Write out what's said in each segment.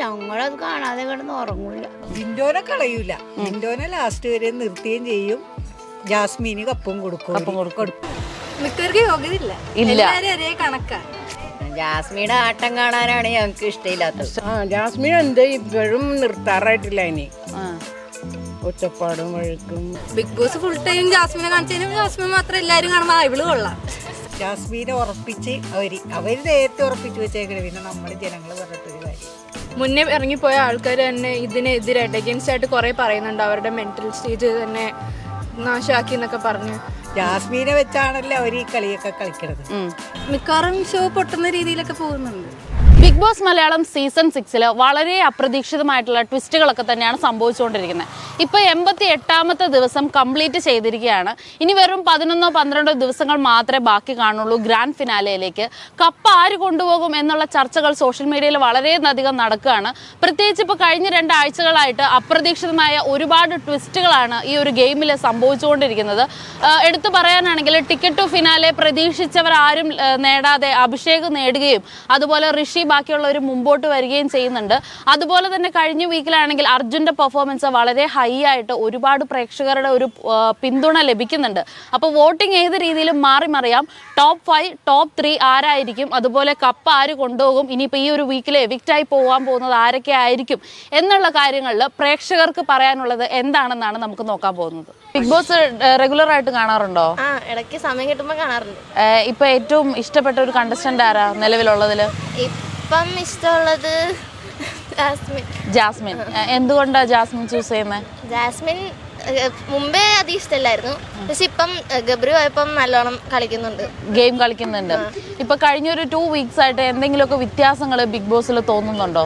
ഞങ്ങളത് കാണാതെ കിടന്ന് ഉറങ്ങൂല. ജിൻഡോനെ കളയൂല. ജിൻഡോനെ ലാസ്റ്റ് വരെ നിർത്തുകയും ചെയ്യും. ജാസ്മിന് കപ്പും കൊടുക്കും. മിക്കവർക്ക് യോഗ്യതയില്ല, എല്ലാരും ഒരേ കണക്കാ. ജാസ്മിയുടെ ആട്ടം കാണാനാണ് ഞങ്ങൾക്ക് ഇഷ്ടമില്ലാത്തത്. ജാസ്മിൻ എന്താ ഇപ്പോഴും നിർത്താറായിട്ടില്ല. ഇനി ഒച്ചപ്പാടും വഴക്കും. ബിഗ് ബോസ് ഫുൾ ടൈം ജാസ്മിനെ കാണിച്ചാലും ജാസ്മിൻ മാത്രം എല്ലാരും കാണുമ്പോൾ ഇവള് കൊള്ളാം. ജാസ്മിനെ ഉറപ്പിച്ച് അവര് നേരത്തെ ഉറപ്പിച്ച് വെച്ചേക്കണേ. പിന്നെ നമ്മൾ ജനങ്ങൾ പറഞ്ഞിട്ടൊരു കാര്യം. മുന്നേ ഇറങ്ങിപ്പോയ ആൾക്കാർ തന്നെ ഇതിനെതിരായിട്ട് അഗെയിൻസ്റ്റ് ആയിട്ട് കുറെ പറയുന്നുണ്ട്. അവരുടെ മെന്റൽ സ്റ്റേജ് തന്നെ നാശാക്കി എന്നൊക്കെ പറഞ്ഞു. ജാസ്മിനെ വെച്ചാണല്ലോ അവർ ഈ കളിയൊക്കെ കളിക്കണത്. മിക്കവാറും ഷോ പൊട്ടുന്ന രീതിയിലൊക്കെ പോകുന്നുണ്ട്. ബിഗ് ബോസ് മലയാളം സീസൺ 6 വളരെ അപ്രതീക്ഷിതമായിട്ടുള്ള ട്വിസ്റ്റുകളൊക്കെ തന്നെയാണ് സംഭവിച്ചുകൊണ്ടിരിക്കുന്നത്. ഇപ്പോൾ 88ാമത്തെ ദിവസം കംപ്ലീറ്റ് ചെയ്തിരിക്കുകയാണ്. ഇനി വെറും 11-12 ദിവസങ്ങൾ മാത്രമേ ബാക്കി കാണുള്ളൂ ഗ്രാൻഡ് ഫിനാലയിലേക്ക്. കപ്പ് ആര് കൊണ്ടുപോകും എന്നുള്ള ചർച്ചകൾ സോഷ്യൽ മീഡിയയിൽ വളരെയധികം നടക്കുകയാണ്. പ്രത്യേകിച്ച് ഇപ്പോൾ കഴിഞ്ഞ 2 ആഴ്ചകളായിട്ട് അപ്രതീക്ഷിതമായ ഒരുപാട് ട്വിസ്റ്റുകളാണ് ഈ ഒരു ഗെയിമിൽ സംഭവിച്ചുകൊണ്ടിരിക്കുന്നത്. എടുത്തു പറയാനാണെങ്കിൽ ടിക്കറ്റ് ടു ഫിനാലെ പ്രതീക്ഷിച്ചവർ ആരും നേടാതെ അഭിഷേക് നേടുകയും അതുപോലെ ഋഷി ബാക്കിയുള്ളവർ മുമ്പോട്ട് വരികയും ചെയ്യുന്നുണ്ട്. അതുപോലെ തന്നെ കഴിഞ്ഞ വീക്കിലാണെങ്കിൽ അർജുൻ്റെ പെർഫോമൻസ് വളരെ ഹൈ ആയിട്ട് ഒരുപാട് പ്രേക്ഷകരുടെ ഒരു പിന്തുണ ലഭിക്കുന്നുണ്ട്. അപ്പോൾ വോട്ടിംഗ് ഏത് രീതിയിലും മാറി മറിയാം. ടോപ്പ് 5 ടോപ്പ് 3 ആരായിരിക്കും, അതുപോലെ കപ്പ് ആര് കൊണ്ടുപോകും, ഇനിയിപ്പോൾ ഈ ഒരു വീക്കിൽ എവിക്റ്റായി പോകാൻ പോകുന്നത് ആരൊക്കെ ആയിരിക്കും എന്നുള്ള കാര്യങ്ങളിൽ പ്രേക്ഷകർക്ക് പറയാനുള്ളത് എന്താണെന്നാണ് നമുക്ക് നോക്കാൻ പോകുന്നത്. ബിഗ് ബോസ് റെഗുലർ ആയിട്ട് കാണാറുണ്ടോ? ഇടയ്ക്ക് സമയം കിട്ടുമ്പോൾ കാണാറുണ്ട്. ഇപ്പൊ ഏറ്റവും ഇഷ്ടപ്പെട്ട ഒരു കണ്ടസ്റ്റന്റ് ആരാ നിലവിലുള്ളതില്? ഇപ്പം ഇഷ്ടമുള്ളത് ജാസ്മിൻ. എന്തുകൊണ്ടാ ജാസ്മിൻ ചൂസ് ചെയ്യുന്നത്? ജാസ്മിൻ മുമ്പേ അത് ഇഷ്ടമല്ലായിരുന്നു, പക്ഷെ ഇപ്പം ഗബ്രി പോയപ്പം നല്ലോണം കളിക്കുന്നുണ്ട്, ഗെയിം കളിക്കുന്നുണ്ട്. ഇപ്പൊ കഴിഞ്ഞൊരു 2 വീക്സ് ആയിട്ട് എന്തെങ്കിലുമൊക്കെ വ്യത്യാസങ്ങൾ ബിഗ് ബോസിൽ തോന്നുന്നുണ്ടോ?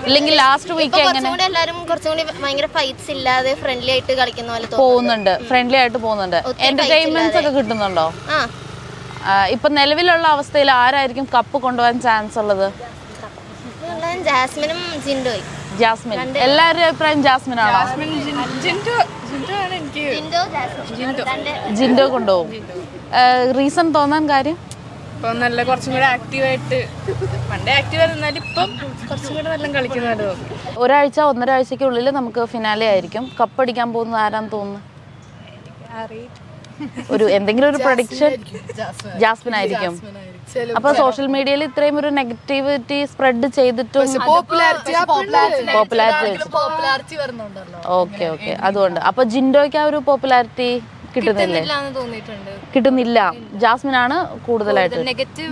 ഇല്ലെങ്കിൽ ലാസ്റ്റ് വീക്ക് എങ്ങനെ എല്ലാരും കുറച്ചും കൂടി ഭയങ്കര ഫൈറ്റ്സ് ഇല്ലാതെ ഫ്രണ്ട്ലി ആയിട്ട് കളിക്കുന്ന പോലെ പോകുന്നുണ്ട്, ഫ്രണ്ട്ലി ആയിട്ട് പോകുന്നുണ്ട്, എന്റർടൈൻമെന്റ്സ് ഒക്കെ കിട്ടുന്നുണ്ടോ? ഇപ്പൊ നിലവിലുള്ള അവസ്ഥയിൽ ആരായിരിക്കും കപ്പ് കൊണ്ടുപോകാൻ ചാൻസ് ഉള്ളത്? ജാസ്മിനും ജിൻഡോയും. ജാസ്മിൻ. എല്ലാവരുടെ അഭിപ്രായം ജാസ്മിൻ ആണോ? ജിൻഡോ കൊണ്ടുപോകും. റീസൺ തോന്നാൻ കാര്യം? ഇപ്പൊ നല്ല കുറച്ചും കൂടെ ആക്റ്റീവായിട്ട്, പണ്ടേ ആക്റ്റീവ് ആയിരുന്നാലും ഇപ്പം കുറച്ചും കൂടെ നല്ല കളിക്കുന്നുണ്ട്. 1-1.5 ആഴ്ചക്കുള്ളിൽ നമുക്ക് ഫിനാലെ ആയിരിക്കും. കപ്പടിക്കാൻ പോകുന്നത് ആരാന്ന് തോന്നുന്നു? ഒരു എന്തെങ്കിലും ഒരു പ്രഡിക്ഷൻ? ജാസ്മിൻ ആയിരിക്കും. അപ്പൊ സോഷ്യൽ മീഡിയയിൽ ഇത്രയും ഒരു നെഗറ്റിവിറ്റി സ്പ്രെഡ് ചെയ്തിട്ടും പോപ്പുലാരിറ്റി ഓക്കെ അതുകൊണ്ട് അപ്പൊ ജിൻഡോയ്ക്ക് ആ ഒരു പോപ്പുലാരിറ്റി കിട്ടുന്നില്ല. ജാസ്മിൻ ആണ് കൂടുതലായിട്ട്.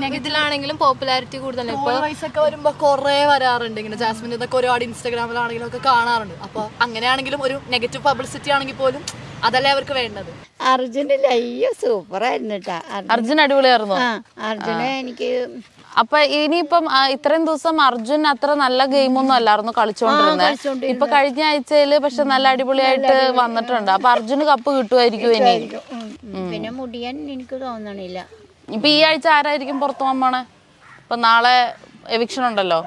നെഗറ്റീവ് പോപ്പുലാരിറ്റി കൂടുതലാണ്. ഇപ്പൊ വരുമ്പോ കൊറേ വരാറുണ്ട് ഇങ്ങനെ ജാസ്മിൻ, ഇതൊക്കെ ഒരുപാട് ഇൻസ്റ്റാഗ്രാമിലാണെങ്കിലും ഒക്കെ കാണാറുണ്ട്. അപ്പൊ അങ്ങനെയാണെങ്കിലും ഒരു നെഗറ്റീവ് പബ്ലിസിറ്റി ആണെങ്കിൽ പോലും അതല്ലേ അവർക്ക് വേണ്ടത്. അർജുന്റെ അയ്യോ സൂപ്പറായിരുന്നു കേട്ടാ. അർജുൻ അടിപൊളിയായിരുന്നു. അർജുനെ എനിക്ക് അപ്പൊ ഇനിയിപ്പം ഇത്രയും ദിവസം അർജുൻ അത്ര നല്ല ഗെയിമൊന്നും അല്ലായിരുന്നു കളിച്ചോണ്ടിരുന്നത്. ഇപ്പൊ കഴിഞ്ഞ ആഴ്ചയില് പക്ഷെ നല്ല അടിപൊളിയായിട്ട് വന്നിട്ടുണ്ട്. അപ്പൊ അർജുന് കപ്പ് കിട്ടുമായിരിക്കും ഇനി. പിന്നെ മുടിയാൻ എനിക്ക് തോന്നണില്ല. ഇപ്പൊ ഈ ആഴ്ച ആരായിരിക്കും പുറത്തു പോകാൻ പോണേ? ഇപ്പൊ നാളെ എവിക്ഷൻ ഉണ്ടല്ലോ.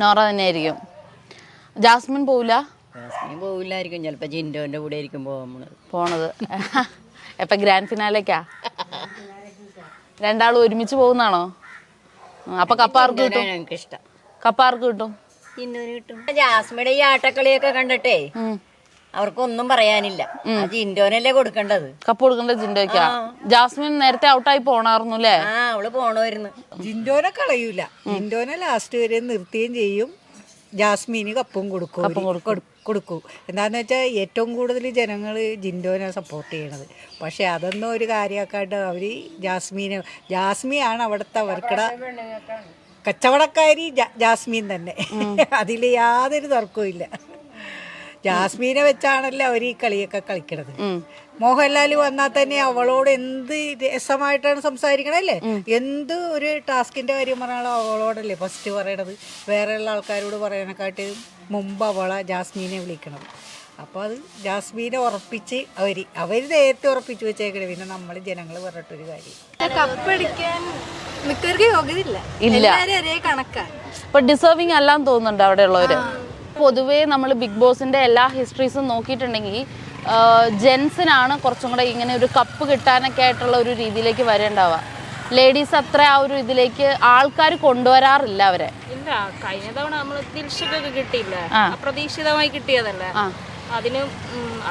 നോറ തന്നെ ആയിരിക്കും. ജാസ്മിൻ പോവില്ല? പോവില്ലായിരിക്കും, ചിലപ്പോ ജിൻഡോന്റെ കൂടെ ആയിരിക്കും പോണത്. എപ്പൊ ഗ്രാൻഡ് ഫിനാലേക്കാ? രണ്ടാളും ഒരുമിച്ച് പോകുന്നാണോ? അപ്പൊ കപ്പാർക്ക് കിട്ടും? ഞങ്ങൾക്ക് ഇഷ്ടം. കപ്പാർക്ക് കിട്ടും? കിട്ടും. ജാസ്മിയുടെ ഈ ആട്ടക്കളിയൊക്കെ കണ്ടിട്ടേ അവർക്കൊന്നും പറയാനില്ല. ജിൻഡോനല്ലേ കൊടുക്കേണ്ടത്. കപ്പ് കൊടുക്കേണ്ടത് ജിൻഡോയ്ക്കാ. ജാസ്മിൻ നേരത്തെ ഔട്ടായി പോണായിരുന്നു അല്ലേ? അവള് പോണമായിരുന്നു. ജിൻഡോനെ കളയൂല. ജിൻഡോനെ ലാസ്റ്റ് വരെ നിർത്തുകയും ചെയ്യും. ജാസ്മിന് കപ്പും കൊടുക്കും. എന്താന്ന് വെച്ചാൽ ഏറ്റവും കൂടുതൽ ജനങ്ങൾ ജിൻഡോനെ സപ്പോർട്ട് ചെയ്യണത്. പക്ഷെ അതൊന്നും ഒരു കാര്യമാക്കാണ്ട് അവർ ജാസ്മിയാണ് അവിടുത്തെ അവർക്കിടെ കച്ചവടക്കാരി. ജാസ്മിൻ തന്നെ, അതിൽ യാതൊരു തർക്കവും ഇല്ല. ജാസ്മിനെ വെച്ചാണല്ലോ അവർ ഈ കളിയൊക്കെ കളിക്കണത്. മോഹൻലാൽ വന്നാൽ തന്നെ അവളോട് എന്ത് രസമായിട്ടാണ് സംസാരിക്കണല്ലേ. എന്ത് ഒരു ടാസ്കിന്റെ കാര്യം പറഞ്ഞാലും അവളോടല്ലേ ഫസ്റ്റ് പറയണത്. വേറെയുള്ള ആൾക്കാരോട് പറയാനെക്കാട്ട് മുമ്പ് അവളെ ജാസ്മിനെ വിളിക്കണത്. അപ്പോൾ അത് ജാസ്മിനെ ഉറപ്പിച്ച് അവർ നേരത്തെ ഉറപ്പിച്ച് വെച്ചേക്കണേ. പിന്നെ നമ്മൾ ജനങ്ങൾ പറഞ്ഞിട്ടൊരു കാര്യം. കപ്പടിക്കാൻ മിക്കവർക്ക് യോഗ്യതയില്ല, എല്ലാരും ഒരേ കണക്കാ. ഇപ്പൊ ഡിസേർവിങ് അല്ലാന്ന് തോന്നുന്നുണ്ട് അവിടെ ഉള്ളവര്. പൊതുവേ നമ്മൾ ബിഗ് ബോസിന്റെ എല്ലാ ഹിസ്റ്ററീസും നോക്കിയിട്ടുണ്ടെങ്കിൽ ജെൻസിനാണ് കുറച്ചും കൂടെ ഇങ്ങനെ ഒരു കപ്പ് കിട്ടാനൊക്കെ ആയിട്ടുള്ള ഒരു രീതിയിലേക്ക് വരേണ്ടാവുക. ലേഡീസ് അത്ര ആ ഒരു ഇതിലേക്ക് ആൾക്കാർ കൊണ്ടുവരാറില്ല അവരെ. ഇല്ല, കഴിഞ്ഞ തവണ നമ്മൾ ദിൽഷക്കൊക്കെ കിട്ടിയില്ല, അപ്രതീക്ഷിതമായി കിട്ടിയതല്ലേ. അതിനും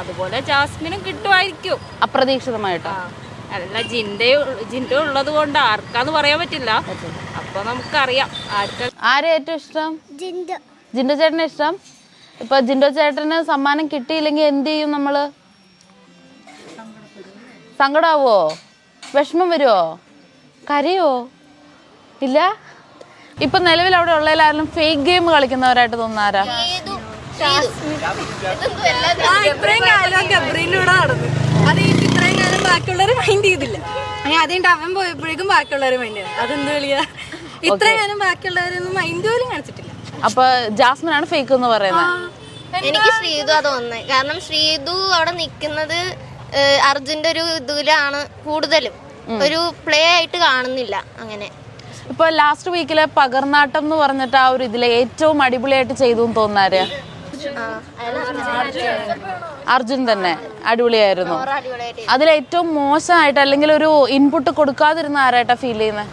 അതുപോലെ ജാസ്മിനും കിട്ടുമായിരിക്കും അപ്രതീക്ഷിതമായിട്ട്. അല്ല, ജിൻഡോ ഉള്ളത് കൊണ്ട് ആർക്കാന്ന് പറയാൻ പറ്റില്ല. അപ്പൊ നമുക്കറിയാം ആരെ ഏറ്റവും ഇഷ്ടം? ജിൻഡോ ചേട്ടനെ ഇഷ്ടം. ഇപ്പൊ ജിൻഡോ ചേട്ടന് സമ്മാനം കിട്ടിയില്ലെങ്കിൽ എന്ത് ചെയ്യും നമ്മള്? സങ്കടാവോ? വിഷമം വരുമോ? കരയോ? ഇല്ല. ഇപ്പൊ നിലവിൽ അവിടെ ഉള്ളതിലാരും ഫേക്ക് ഗെയിം കളിക്കുന്നവരായിട്ട് തോന്നാരാ? ഇത്രയും കാലം ഗബ്രീനോട് നടന്നു, അത് ഇത്രയും കാലം ബാക്കിയുള്ളവർ മൈൻഡ് ചെയ്തില്ല. അതുകൊണ്ട് അവൻ പോയപ്പോഴേക്കും ബാക്കിയുള്ളവർ മൈൻഡ് ചെയ്തു. അതെന്ത് കളിയാ? ഇത്രയും കാലം ബാക്കിയുള്ളവരൊന്നും മൈൻഡ് പോലും കാണിച്ചിട്ടില്ല. അപ്പൊ ജാസ്മിൻ ആണ് ഫേക്ക് എന്ന് പറയുന്നത്. എനിക്ക് ശ്രീതു ആ തോന്നുന്നത്. കാരണം ശ്രീതു അവിടെ നിൽക്കുന്നത് അർജുന്റെ ഒരു ഇതിലാണ് കൂടുതലും, ഒരു പ്ലേ ആയിട്ട് കാണുന്നില്ല അങ്ങനെ. ഇപ്പൊ ലാസ്റ്റ് വീക്കിലെ പകർന്നാട്ടം എന്ന് പറഞ്ഞിട്ട് ആ ഒരു ഇതിലെ ഏറ്റവും അടിപൊളിയായിട്ട് ചെയ്തു എന്ന് തോന്നാര്? അർജുൻ തന്നെ അടിപൊളിയായിരുന്നു. അതിൽ ഏറ്റവും മോശമായിട്ട് അല്ലെങ്കിൽ ഒരു ഇൻപുട്ട് കൊടുക്കാതിരുന്ന ആരായിട്ടാ ഫീൽ ചെയ്യുന്നത്?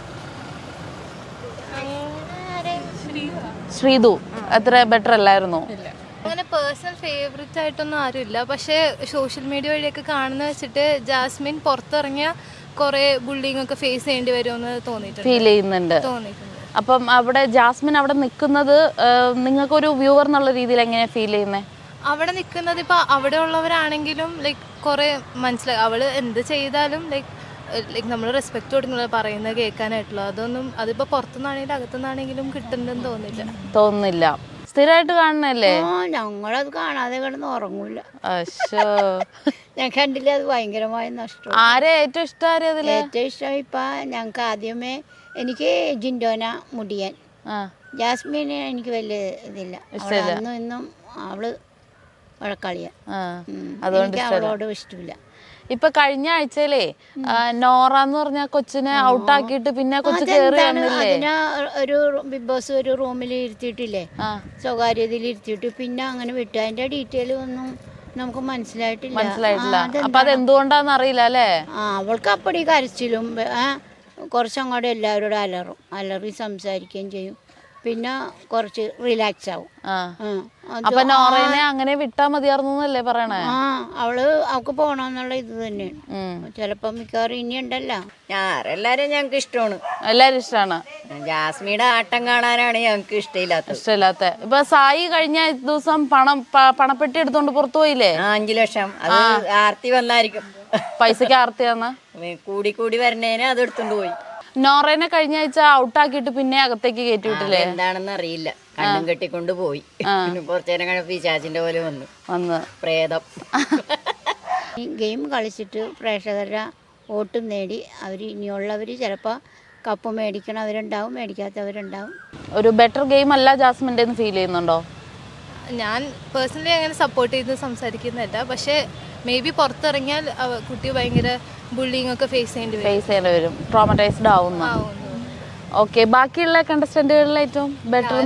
ശ്രീതു അത്ര ബെറ്റർ അല്ലായിരുന്നു. അങ്ങനെ പേഴ്സണൽ ഫേവറേറ്റ് ആയിട്ടൊന്നും ആരുമില്ല. പക്ഷേ സോഷ്യൽ മീഡിയ വഴിയൊക്കെ കാണുന്ന വെച്ചിട്ട് ജാസ്മിൻ പുറത്തിറങ്ങിയ കുറെ ബുള്ളിങ് ഒക്കെ ഫേസ് ചെയ്യേണ്ടി വരുമെന്ന് ഫീൽ ചെയ്യുന്നുണ്ട്. അപ്പം അവിടെ ജാസ്മിൻ അവിടെ നിൽക്കുന്നത് നിങ്ങൾക്കൊരു വ്യൂവർ എന്നുള്ള രീതിയിൽ എങ്ങനെയാ ഫീൽ ചെയ്യുന്നത്? അവിടെ നിൽക്കുന്നത് ഇപ്പൊ അവിടെ ഉള്ളവരാണെങ്കിലും ലൈക്ക് കുറെ മനസ്സിലായി അവള് എന്ത് ചെയ്താലും ലൈക്ക് നമ്മൾ റെസ്പെക്ട് കൊടുക്കുന്നത് പറയുന്നത് കേൾക്കാനായിട്ടുള്ള അതൊന്നും അതിപ്പോ പുറത്തുനിന്നാണെങ്കിലും അകത്തുനിന്നാണെങ്കിലും കിട്ടുന്നുണ്ടെന്ന് തോന്നുന്നില്ല. സ്ഥിരമായിട്ട് കാണണല്ലേ? ഞങ്ങളത് കാണാതെ കിടന്ന് ഉറങ്ങൂല. അശ്ശോ, ഞാൻ കണ്ടില്ല. അത് ഭയങ്കരമായ നഷ്ടം. ആരെ ഏറ്റവും ഇഷ്ടം? ആരെ അതില് ഏറ്റവും ഇഷ്ടം ഇപ്പൊ ഞങ്ങക്ക് ആദ്യമേ എനിക്ക് ജിൻഡോന മുടിയൻ. ജാസ്മിനെ എനിക്ക് വലിയ ഇതില്ല. അന്നും ഇന്നും അവള് വഴക്കളിയാ. അതുകൊണ്ട് അവളോട് ഇഷ്ടമില്ല. ഇപ്പൊ കഴിഞ്ഞ ആഴ്ചയിലേ നോറ എന്ന് പറഞ്ഞ കൊച്ചിനെ ഔട്ടാക്കിയിട്ട് പിന്നെ കൊച്ചു കേറി വന്നില്ലേ? അതിനെ ഒരു ബിഗ് ബോസ് ഒരു റൂമിൽ ഇരുത്തിയിട്ടില്ലേ, സ്വകാര്യതയിൽ ഇരുത്തിയിട്ട് പിന്നെ അങ്ങനെ വിട്ടു. അതിന്റെ ഡീറ്റെയിൽ ഒന്നും നമുക്ക് മനസ്സിലായിട്ടില്ല. അപ്പൊ അത് എന്തുകൊണ്ടാന്ന് അറിയില്ല അല്ലേ? അവൾക്ക് അപ്പടി കരച്ചിലും കുറച്ചങ്ങോട്ട് എല്ലാവരോടും അലറി സംസാരിക്കുകയും ചെയ്യും. പിന്നെ കുറച്ച് റിലാക്സ് ആവും. അപ്പൊ നോറേനെ അങ്ങനെ വിട്ടാ മതിയാർന്നല്ലേ പറയണേ? അവള് അവക്ക് പോണെന്നുള്ള ഇത് തന്നെയാണ്. ചിലപ്പോ മിക്കവാറും ഇനി ഉണ്ടല്ലോ. എല്ലാരും ഞങ്ങക്ക് ഇഷ്ടമാണ്. എല്ലാരും ഇഷ്ടമാണ്. ജാസ്മിയുടെ ആട്ടം കാണാനാണ് ഞങ്ങക്ക് ഇഷ്ടമില്ലാത്ത. ഇപ്പൊ സായി കഴിഞ്ഞ ദിവസം പണപ്പെട്ടി എടുത്തോണ്ട് പുറത്തു പോയില്ലേ? 5 ലക്ഷം. അത് ആർത്തി വന്നായിരിക്കും. പൈസക്ക് ആർത്തിയാന്ന് കൂടി വരണേനെ അത് എടുത്തോണ്ട് പോയി. നോറേനെ കഴിഞ്ഞ ആഴ്ച ഔട്ടാക്കിയിട്ട് പിന്നെ അകത്തേക്ക് കയറ്റി വിട്ടില്ലേ? എന്താണെന്ന് അറിയില്ല. കണ്ണും കെട്ടിക്കൊണ്ട് പോയി. കുറച്ചേരം കഴിഞ്ഞ പിശാചിന്റെ പോലെ വന്ന് പ്രേതം. ഈ ഗെയിം കളിച്ചിട്ട് പ്രേക്ഷകരുടെ വോട്ടും നേടി അവർ ഇനിയുള്ളവർ ചിലപ്പോൾ കപ്പ് മേടിക്കണവരുണ്ടാവും, മേടിക്കാത്തവരുണ്ടാവും. ഒരു ബെറ്റർ ഗെയിം അല്ല ജാസ്മിൻ്റെ ഫീൽ ചെയ്യുന്നുണ്ടോ? ഞാൻ പേഴ്സണലി അങ്ങനെ സപ്പോർട്ട് ചെയ്ത് സംസാരിക്കുന്നില്ല. പക്ഷേ മേ ബി പുറത്തിറങ്ങിയാൽ കുട്ടി ഭയങ്കര ബുള്ളിങ് ഒക്കെ ഫേസ് ചെയ്യേണ്ടി വരും. ട്രോമറ്റൈസ്ഡ് ആവുന്നു. ഓക്കെ, ബാക്കിയുള്ള കണ്ടസ്റ്റന്റുകളിൽ ഏറ്റവും ബെറ്റർ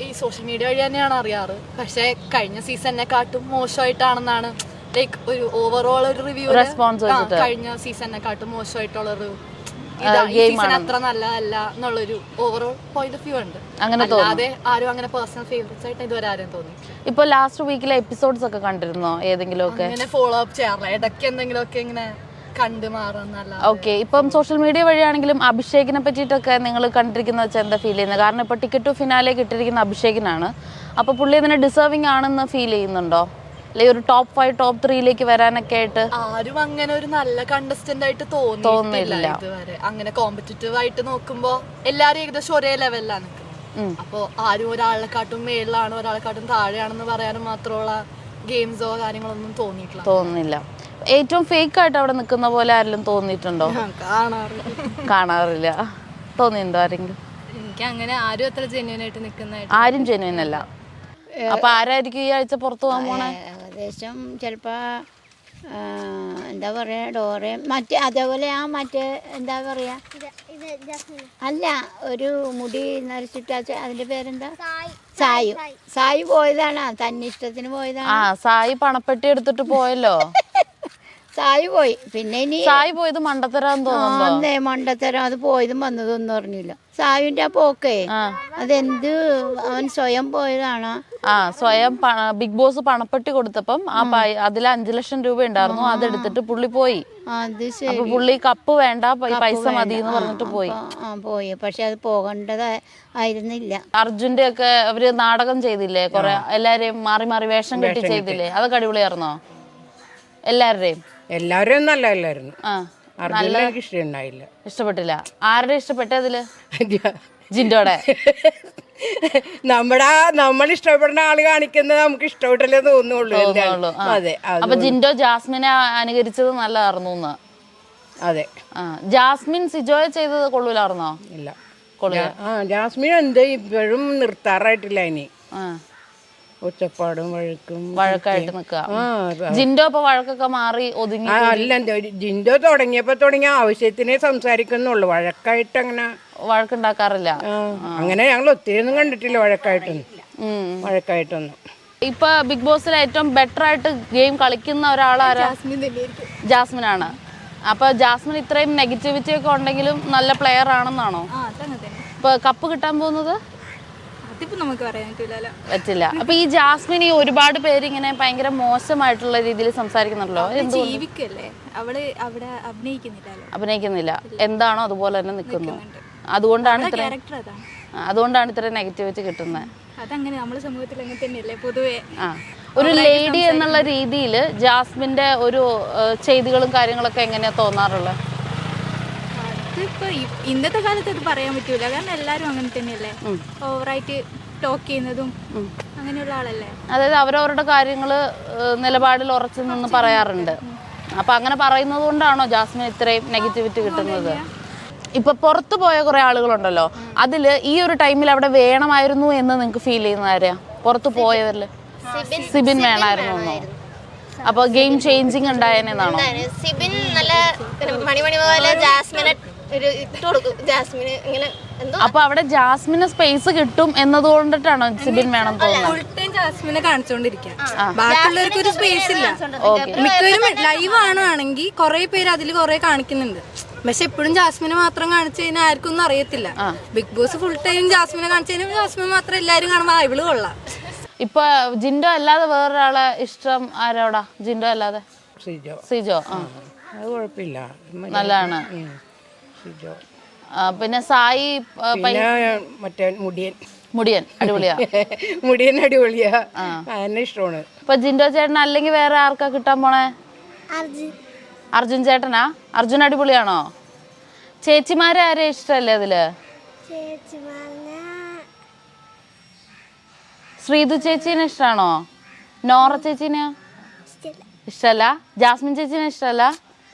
ഈ സോഷ്യൽ മീഡിയ വഴി തന്നെയാണ് അറിയാറ്. പക്ഷേ കഴിഞ്ഞ സീസണിനെക്കാട്ടും മോശമായിട്ടാണെന്നാണ് ലൈക്ക് ഒരു ഓവറോൾ ഒരു റിവ്യൂ റെസ്പോൺസ്. കഴിഞ്ഞ സീസണിനെക്കാട്ടും മോശമായിട്ടുള്ളൊരു അത്ര നല്ലതല്ല എന്നുള്ളൊരു ഓവറോൾ പോയിന്റ് ഓഫ് വ്യൂ ഉണ്ട്. അല്ലാതെ ആരും അങ്ങനെ പേഴ്സണൽ ഫേവറേറ്റ്സ് ആയിട്ട് ഇതുവരെ ആരും തോന്നി. ഇപ്പൊ ലാസ്റ്റ് വീക്കിലെ എപ്പിസോഡ്സ് ഒക്കെ കണ്ടിരുന്നോ? ഏതെങ്കിലും ഒക്കെ അങ്ങനെ ഫോളോ അപ്പ് ചെയ്യാറില്ല. ഇടയ്ക്ക് എന്തെങ്കിലും ഒക്കെ ഇങ്ങനെ കണ്ടു മാറുന്നല്ല. ഓക്കെ, ഇപ്പം സോഷ്യൽ മീഡിയ വഴിയാണെങ്കിലും അഭിഷേകിനെ പറ്റിയിട്ടൊക്കെ നിങ്ങൾ കണ്ടിരിക്കുന്ന വെച്ചാൽ എന്താ ഫീൽ ചെയ്യുന്നത്? കാരണം ഇപ്പൊ ടിക്കറ്റ് ടു ഫിനാലെ കിട്ടിയിരിക്കുന്ന അഭിഷേകിനാണ്. അപ്പൊ പുള്ളി ഇതിനെ ഡിസേർവിംഗ് ആണെന്ന് ഫീൽ ചെയ്യുന്നുണ്ടോ? അല്ലെങ്കിൽ ഒരു ടോപ്പ് 5 ടോപ്പ് 3 വരാനൊക്കെ ആയിട്ട് ആരും അങ്ങനെ ഒരു നല്ല കണ്ടസ്റ്റന്റ് ആയിട്ട് തോന്നിയില്ല ഇതുവരെ. അങ്ങനെ കോമ്പറ്റീറ്റീവ് ആയിട്ട് നോക്കുമ്പോ എല്ലാരും ഏകദേശം ഒരേ ലെവലിലാണ് നിൽക്കുന്നത്. അപ്പൊ ആരും ഒരാളെക്കാട്ടും മേളിലാണ് ഒരാളെക്കാട്ടും താഴെയാണെന്ന് പറയാനും മാത്രമുള്ള ഗെയിംസോ കാര്യങ്ങളൊന്നും തോന്നിയില്ല. ഏറ്റവും ഫേക്ക് ആയിട്ട് അവിടെ നിൽക്കുന്ന പോലെ ആരെങ്കിലും തോന്നിയിട്ടുണ്ടോ? കാണാറില്ല. തോന്നിയിട്ടുണ്ടോ ആരെങ്കിലും? എനിക്ക് അങ്ങനെ ആരും അത്ര ജെന്യൂൻ ആയിട്ട് നിൽക്കുന്നതായിട്ട് ആരും ജെന്യൂൻ അല്ല. അപ്പൊ ആരായിരിക്കും ഈ ആഴ്ച പുറത്തു പോകാൻ പോണേ? ഏകദേശം ചിലപ്പോൾ എന്താ പറയുക, ഡോറയും അതേപോലെ എന്താ പറയുക, അല്ല ഒരു മുടി നരച്ചിട്ട് അതിന്റെ പേരെന്താ, സായി പോയതാണ്, തന്നിഷ്ടത്തിന് പോയതാണ്. സായി പണപ്പെട്ടി എടുത്തിട്ട് പോയല്ലോ. സായി പോയി. പിന്നെ ഇനി സായി പോയത് മണ്ടത്തരാന്ന് തോന്നുന്നു. അന്നേ മണ്ടത്തരം, അത് പോയതും വന്നതൊന്നും അറിഞ്ഞില്ല. സായുവിന്റെ ആ പോക്കേ അതെന്ത്, അവൻ സ്വയം പോയതാണ്. സ്വയം ബിഗ് ബോസ് പണപ്പെട്ടി കൊടുത്തപ്പം അതിൽ 5 ലക്ഷം രൂപ ഉണ്ടായിരുന്നു, അതെടുത്തിട്ട് പുള്ളി പോയി. അത് ശരി. അപ്പൊ പുള്ളി കപ്പ് വേണ്ട, പൈസ മതി എന്ന് പറഞ്ഞിട്ട് പോയി. പോയി. പക്ഷെ അത് പോകേണ്ടതായിരുന്നില്ല. അർജുന്റെ ഒക്കെ അവര് നാടകം ചെയ്തില്ലേ, കൊറേ എല്ലാരെയും മാറി മാറി വേഷം കെട്ടി ചെയ്തില്ലേ, അതൊക്കെ അടിപൊളിയായിരുന്നോ? എല്ലാവരും നല്ല അല്ലായിരുന്നു. അർജുനെ എനിക്ക് ഇഷ്ടമുണ്ടായില്ല. ഇഷ്ടപ്പെട്ടില്ല. ആരുടെ ഇഷ്ടപ്പെട്ടതില്? ജിൻഡോടെ. നമ്മൾ ഇഷ്ടപ്പെടുന്ന ആള് കാണിക്കുന്നത് നമുക്ക് ഇഷ്ടപ്പെട്ടില്ലേ തോന്നുള്ളൂ. അതെ. അപ്പൊ ജിൻഡോ ജാസ്മിനെ അനുകരിച്ചത് നല്ലതായിരുന്നു. അതെ. ജാസ്മിൻ സിജോയെ ചെയ്തത് കൊള്ളൂലായിരുന്നോ? ഇല്ല, ജാസ്മിൻ എന്ത് ഇപ്പോഴും നിർത്താറായിട്ടില്ല. ഇനി ഒച്ചപ്പാടും വഴക്കായിട്ട് നിക്കുക. ജിൻഡോ ഇപ്പൊ വഴക്കൊക്കെ മാറി ഒതുങ്ങി. അല്ല, ജിൻഡോ തുടങ്ങിയ ആവശ്യത്തിനെ സംസാരിക്കുന്നുള്ളു. വഴക്കായിട്ട് അങ്ങനെ വഴക്കുണ്ടാക്കാറില്ല. അങ്ങനെ ഞങ്ങൾ ഒത്തിരി ഒന്നും കണ്ടിട്ടില്ല വഴക്കായിട്ടൊന്നും. ഇപ്പൊ ബിഗ് ബോസിൽ ഏറ്റവും ബെറ്റർ ആയിട്ട് ഗെയിം കളിക്കുന്ന ഒരാളാരാ? ജാസ്മിനാണ്. അപ്പൊ ജാസ്മിൻ ഇത്രയും നെഗറ്റിവിറ്റി ഒക്കെ ഉണ്ടെങ്കിലും നല്ല പ്ലെയർ ആണെന്നാണോ? ഇപ്പൊ കപ്പ് കിട്ടാൻ പോകുന്നത് പറ്റില്ല. അപ്പൊ ഈ ജാസ്മിൻ ഈ ഒരുപാട് പേര് ഇങ്ങനെ ഭയങ്കര മോശമായിട്ടുള്ള രീതിയിൽ സംസാരിക്കുന്നുണ്ടല്ലോ, അഭിനയിക്കുന്നില്ല, എന്താണോ അതുപോലെ തന്നെ നിൽക്കുന്നു. അതുകൊണ്ടാണ് ഇത്ര നെഗറ്റിവിറ്റി കിട്ടുന്നത്. ഒരു ലേഡി എന്നുള്ള രീതിയിൽ ജാസ്മിന്റെ ഒരു ചെയ്തികളും കാര്യങ്ങളൊക്കെ എങ്ങനെയാ തോന്നാറുള്ളത്? ഇപ്പൊ ഇന്നത്തെ കാലത്ത് അത് പറയാൻ പറ്റൂല, കാരണം എല്ലാരും അങ്ങനെ തന്നെയല്ലേ, ഓവറായിട്ട് ടോക്ക് ചെയ്യുന്നതും അങ്ങനെയുള്ള ആളല്ലേ. അതായത് അവരവരുടെ കാര്യങ്ങള് നിലപാടിൽ ഉറച്ചു നിന്ന് പറയാറുണ്ട്. അപ്പൊ അങ്ങനെ പറയുന്നത് കൊണ്ടാണോ ജാസ്മിൻ ഇത്രയും നെഗറ്റിവിറ്റി കിട്ടുന്നത്? ഇപ്പൊ പുറത്തു പോയ കുറെ ആളുകളുണ്ടല്ലോ, അതില് ഈ ഒരു ടൈമിൽ അവിടെ വേണമായിരുന്നു എന്ന് നിങ്ങൾക്ക് ഫീൽ ചെയ്യുന്ന ആരെയാ? പുറത്തു പോയവരില് സിബിൻ വേണമായിരുന്നു. അപ്പൊ ഗെയിം ചേഞ്ചിങ് ഉണ്ടായെന്നാണോ? സിബിൻ നല്ല മണി പോലെ ജാസ്മിനെ അപ്പൊ അവിടെ ജാസ്മിന് സ്പേസ് കിട്ടും എന്നതുകൊണ്ടിട്ടാണോ സിബിൻ വേണം തോന്നുന്നത്? ജാസ്മിനെ കാണിച്ചോണ്ടിരിക്കാം, ബാക്കിയുള്ളവർക്ക് ഒരു സ്പേസ് ഇല്ല. മിക്കവരും ലൈവ് ആണെങ്കിൽ കുറെ പേര് അതിൽ കുറെ കാണിക്കുന്നുണ്ട്, പക്ഷെ എപ്പോഴും ജാസ്മിനെ മാത്രം കാണിച്ചു കഴിഞ്ഞാൽ ആർക്കും ഒന്നും അറിയത്തില്ല. ബിഗ് ബോസ് ഫുൾ ടൈം ജാസ്മിനെ കാണിച്ചു കഴിഞ്ഞാൽ ജാസ്മിൻ മാത്രം എല്ലാരും കാണുമ്പോ ഇവള് കൊള്ളാം. ഇപ്പൊ ജിൻഡോ അല്ലാതെ വേറൊരാളെ ഇഷ്ടം ആരോടാ? ജിൻഡോ അല്ലാതെ സിജോ. കുഴപ്പമില്ല, നല്ലതാണ്. പിന്നെ സായി മറ്റേ മുടിയൻ അടിപൊളിയാ. മുടിയൻ അടിപൊളിയാ, എന്നെ ഇഷ്ടമാണ്. ഇപ്പൊ ജിൻഡോ ചേട്ടൻ അല്ലെങ്കിൽ വേറെ ആർക്കാ കിട്ടാൻ പോണേ? അർജുൻ ചേട്ടനാ? അർജുൻ അടിപൊളിയാണോ? ചേച്ചിമാരെ ആരെയും ഇഷ്ടല്ലേ അതില്? ശ്രീതു ചേച്ചീനെ ഇഷ്ടമാണോ? നോറ ചേച്ചീനെ ഇഷ്ടമല്ല? ജാസ്മിൻ ചേച്ചീനെ ഇഷ്ടമല്ല?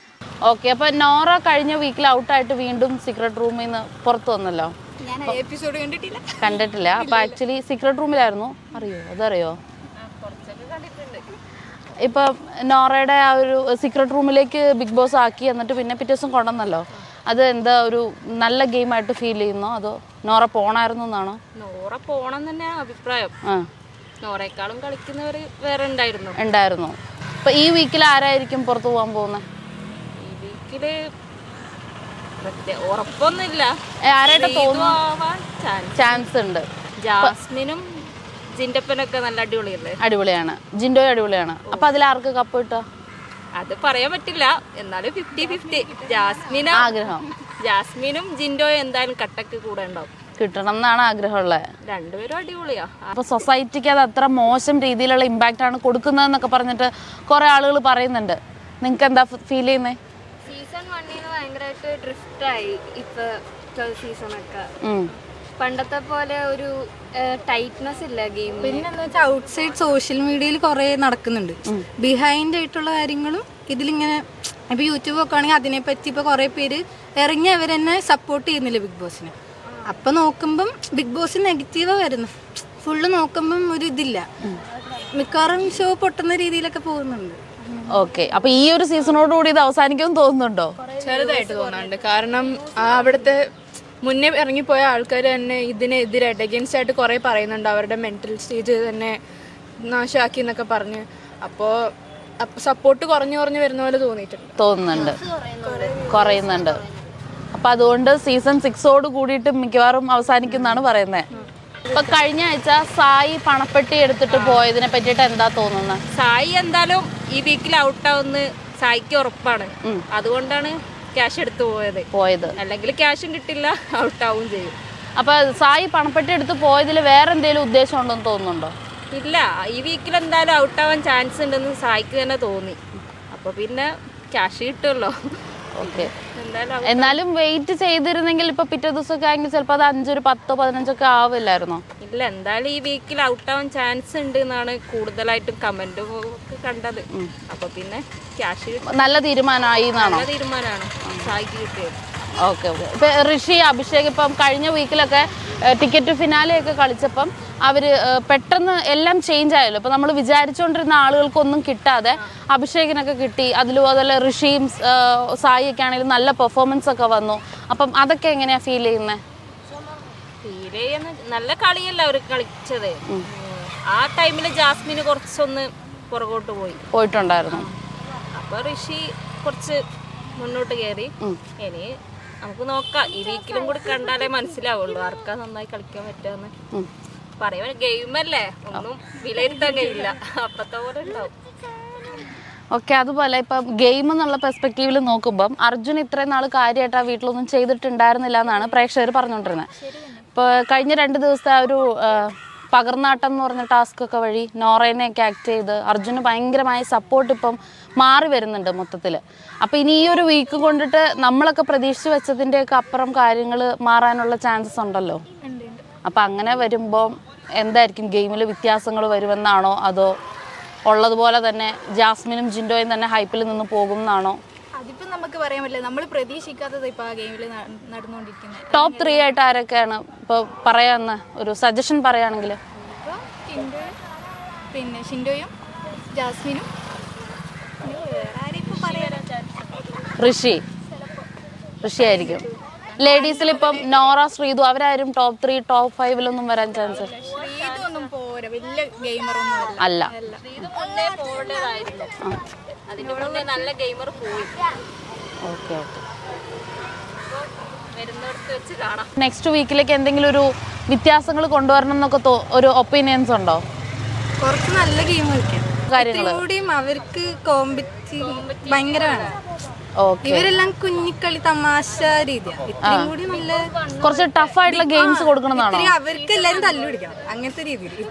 ഓക്കെ. അപ്പൊ നോറ കഴിഞ്ഞ വീക്കിൽ ഔട്ടായിട്ട് വീണ്ടും സീക്രട്ട് റൂമിൽ നിന്ന് പുറത്തു വന്നല്ലോ. കണ്ടിട്ടില്ല. അപ്പൊ ആക്ച്വലി സീക്രട്ട് റൂമിലായിരുന്നു. അതറിയോ? ഇപ്പൊ നോറയുടെ ആ ഒരു സീക്രട്ട് റൂമിലേക്ക് ബിഗ് ബോസ് ആക്കി, എന്നിട്ട് പിന്നെ പിറ്റേ ദിവസം കൊണ്ടുവന്നല്ലോ. അത് എന്താ ഒരു നല്ല ഗെയിമായിട്ട് ഫീൽ ചെയ്യുന്നോ, അതോ നോറ പോണായിരുന്നു എന്നാണോ? നോറ പോണം തന്നെ അഭിപ്രായം. നോറേക്കാളും കളിക്കുന്നവര് വേറെ ഉണ്ടായിരുന്നു. അപ്പൊ ഈ വീക്കിൽ ആരായിരിക്കും പുറത്തു പോകാൻ പോകുന്നത്? ഈ വീക്കില് ഉറപ്പൊന്നുമില്ല, ആരായിട്ട് തോന്നുന്നു ചാൻസ് ഉണ്ട്. ജാസ്മിനും ജിൻഡപ്പനൊക്കെ നല്ല അടിപൊളിയാണ്. ജിൻഡോ അടിപൊളിയാണ്. അപ്പൊ അതിലാർക്ക് കപ്പ് കിട്ടുക? അത് പറയാൻ പറ്റില്ല, എന്നാലും 50-50. ജാസ്മിനും ജിൻഡോയും എന്തായാലും കട്ടക്ക് കൂടെ ഉണ്ടാവും. കിട്ടണം എന്നാണ് ആഗ്രഹമുള്ളത്. രണ്ടുപേരും അടിപൊളിയാ. അപ്പൊ സൊസൈറ്റിക്ക് അത് അത്ര മോശം രീതിയിലുള്ള ഇമ്പാക്റ്റ് ആണ് കൊടുക്കുന്നതെന്നൊക്കെ പറഞ്ഞിട്ട് കുറെ ആളുകൾ പറയുന്നുണ്ട്. നിങ്ങൾക്ക് എന്താ ഫീൽ ചെയ്യുന്നത്? സീസൺ 1 ഭയങ്കരമായിട്ട് ഡ്രിഫ്റ്റായി ഇപ്പൊ സീസണൊക്കെ. പണ്ടത്തെ പോലെ ഒരു ടൈറ്റ്നെസ് ഇല്ല ഗെയിം. പിന്നെ എന്താ വെച്ചാൽ ഔട്ട്സൈഡ് സോഷ്യൽ മീഡിയയിൽ കുറെ നടക്കുന്നുണ്ട്, ബിഹൈൻഡ് ആയിട്ടുള്ള കാര്യങ്ങളും ഇതിലിങ്ങനെ. ഇപ്പൊ യൂട്യൂബ് ഒക്കെ ആണെങ്കിൽ അതിനെപ്പറ്റി ഇപ്പൊ കുറെ പേര് ഇറങ്ങി അവരെന്നെ സപ്പോർട്ട് ചെയ്യുന്നില്ല ബിഗ് ബോസിനെ. അപ്പൊ നോക്കുമ്പം ബിഗ് ബോസ് നെഗറ്റീവാ വരുന്നു. ഫുള്ള് നോക്കുമ്പം ഒരു ഇതില്ല, മിക്കവാറും ഷോ പൊട്ടുന്ന രീതിയിലൊക്കെ പോകുന്നുണ്ട്. ഓക്കെ. അപ്പൊ ഈ ഒരു സീസണോടുകൂടി ഇത് അവസാനിക്കുമെന്ന് തോന്നുന്നുണ്ടോ? ചെറുതായിട്ട് തോന്നുന്നുണ്ട്. കാരണം അവിടുത്തെ മുന്നേ ഇറങ്ങിപ്പോയ ആൾക്കാർ തന്നെ ഇതിനെതിരായിട്ട് അഗെയിൻസ്റ്റ് ആയിട്ട് കുറേ പറയുന്നുണ്ട്. അവരുടെ മെന്റൽ സ്റ്റേജ് തന്നെ നാശമാക്കി എന്നൊക്കെ പറഞ്ഞ്. അപ്പോൾ സപ്പോർട്ട് കുറഞ്ഞു വരുന്ന പോലെ തോന്നുന്നുണ്ട്, കുറയുന്നുണ്ട്. അപ്പൊ അതുകൊണ്ട് സീസൺ 6 കൂടിയിട്ട് മിക്കവാറും അവസാനിക്കുന്നാണ് പറയുന്നത്. ഇപ്പൊ കഴിഞ്ഞ ആഴ്ച സായി പണപ്പെട്ടി എടുത്തിട്ട് പോയതിനെ പറ്റിയിട്ട് എന്താ തോന്നുന്നത്? സായി എന്തായാലും ഈ വീക്കിൽ ഔട്ടാവുന്ന സായിക്ക് ഉറപ്പാണ്. അതുകൊണ്ടാണ് ക്യാഷ് എടുത്തു പോയത്. അല്ലെങ്കിൽ ക്യാഷും കിട്ടില്ല, ഔട്ടാവും ചെയ്യും. അപ്പൊ സായി പണപ്പെട്ടി എടുത്ത് പോയതിൽ വേറെ എന്തെങ്കിലും ഉദ്ദേശം ഉണ്ടെന്ന് തോന്നുന്നുണ്ടോ? ഇല്ല, ഈ വീക്കിൽ എന്തായാലും ഔട്ടാവാൻ ചാൻസ് ഉണ്ടെന്ന് സായിക്ക് തന്നെ തോന്നി. അപ്പൊ പിന്നെ ക്യാഷ് കിട്ടുമല്ലോ. ഓക്കെ, എന്നാലും വെയിറ്റ് ചെയ്തിരുന്നെങ്കിൽ ഇപ്പൊ പിറ്റേ ദിവസമൊക്കെ ആണെങ്കിൽ ചിലപ്പോൾ അത് 5, 10, 15 ആവില്ലായിരുന്നോ? ഇല്ല, എന്തായാലും ഈ വീക്കിൽ ഔട്ടാവാൻ ചാൻസ് ഉണ്ട് എന്നാണ് കൂടുതലായിട്ടും കമന്റും ഒക്കെ കണ്ടത്. അപ്പൊ പിന്നെ ക്യാഷ് നല്ല തീരുമാനമായി എന്നാണോ? നല്ല തീരുമാനമാണ് സായിക്ക് കിട്ടിയത്. Okay okay. ഇപ്പൊ ഋഷി, അഭിഷേക് ഇപ്പം കഴിഞ്ഞ വീക്കിലൊക്കെ ടിക്കറ്റ് ഫിനാലെയൊക്കെ കളിച്ചപ്പം അവർ പെട്ടെന്ന് എല്ലാം ചേഞ്ച് ആയല്ലോ. ഇപ്പം നമ്മൾ വിചാരിച്ചുകൊണ്ടിരുന്ന ആളുകൾക്കൊന്നും കിട്ടാതെ അഭിഷേകിനൊക്കെ കിട്ടി. അതിലും അതുപോലെ ഋഷിയും സായിയൊക്കെ ആണെങ്കിലും നല്ല പെർഫോമൻസ് ഒക്കെ വന്നു. അപ്പം അതൊക്കെ എങ്ങനെയാണ് ഫീൽ ചെയ്യുന്നത്? നല്ല കളിയല്ല അവർ കളിച്ചത്. ആ ടൈമിൽ ജാസ്മിന് കുറച്ചൊന്ന് പുറകോട്ട് പോയിട്ടുണ്ടായിരുന്നു. അപ്പൊ ഋഷി കുറച്ച് മുന്നോട്ട് കയറി. ഇനി നമുക്ക് നോക്കാം, ഈ വീക്കിലും കൂടി കണ്ടാലേ മനസ്സിലാവുള്ളൂ ആർക്കാ നന്നായി കളിക്കാൻ പറ്റാന്ന്. പറയാൻ ഗെയിമല്ലേ, ഒന്നും വിലയിരുത്താൻ കഴിയില്ല, അപ്പത്തെ പോലെ ഉണ്ടാവും. ഓക്കെ, അതുപോലെ ഇപ്പം ഗെയിം എന്നുള്ള പെർസ്പെക്റ്റീവിൽ നോക്കുമ്പം അർജുൻ ഇത്രയും നാൾ കാര്യമായിട്ട് ആ വീട്ടിലൊന്നും ചെയ്തിട്ടുണ്ടായിരുന്നില്ല എന്നാണ് പ്രേക്ഷകർ പറഞ്ഞുകൊണ്ടിരുന്നത്. ഇപ്പോൾ കഴിഞ്ഞ 2 ദിവസത്തെ ആ ഒരു പകർന്നാട്ടം എന്ന് പറഞ്ഞ ടാസ്ക് ഒക്കെ വഴി നോറേനെയൊക്കെ ആക്ട് ചെയ്ത് അർജുന് ഭയങ്കരമായ സപ്പോർട്ട് ഇപ്പം മാറി വരുന്നുണ്ട് മൊത്തത്തിൽ. അപ്പം ഇനി ഈ ഒരു വീക്ക് കൊണ്ടിട്ട് നമ്മളൊക്കെ പ്രതീക്ഷിച്ച് വെച്ചതിൻ്റെയൊക്കെ അപ്പുറം കാര്യങ്ങൾ മാറാനുള്ള ചാൻസസ് ഉണ്ടല്ലോ. അപ്പം അങ്ങനെ വരുമ്പോൾ എന്തായിരിക്കും ഗെയിമിൽ വ്യത്യാസങ്ങൾ വരുമെന്നാണോ, അതോ ഉള്ളതുപോലെ തന്നെ ജാസ്മിനും ജിൻഡോയും തന്നെ ഹൈപ്പിൽ നിന്ന് പോകും എന്നാണോ? അതിപ്പോ നമുക്ക് പറയാൻ പറ്റില്ല, നമ്മൾ പ്രതീക്ഷിക്കാത്തത് ഇപ്പൊ ആ ഗെയിമിൽ നടന്നുകൊണ്ടിരിക്കുന്നത്. ടോപ്പ് 3 ആയിട്ട് ആരൊക്കെയാണ് ഇപ്പോൾ പറയാന്ന് ഒരു സജഷൻ പറയുകയാണെങ്കിൽ? പിന്നെ ഷിൻഡോയും ജാസ്മിനും ഋഷി ആയിരിക്കും. ലേഡീസിൽ ഇപ്പം നോറ, ശ്രീതു അവരാരും ടോപ്പ് 3, ടോപ്പ് 5 വരാൻ ചാൻസ് അല്ല. നല്ല ഗെയിമർ പോയി. Okay okay. നെക്സ്റ്റ് വീക്കിലേക്ക് എന്തെങ്കിലും ഒരു വ്യത്യാസങ്ങൾ കൊണ്ടുവരണം എന്നൊക്കെ ഒരു ഒപ്പീനിയൻസ് ഉണ്ടോ? കുറച്ച് നല്ല ഗെയിം കളിക്കാം, അവർക്ക് ഭയങ്കരമാണ്. ഇവരെല്ലാം കുഞ്ഞിക്കളി തമാശ രീതിയാണ്. കുറച്ച് ടഫ് ആയിട്ടുള്ള ഗെയിംസ് കൊടുക്കണം. അവർക്ക് എല്ലാരും തല്ലുപിടിക്കണം അങ്ങനത്തെ രീതിയിൽ.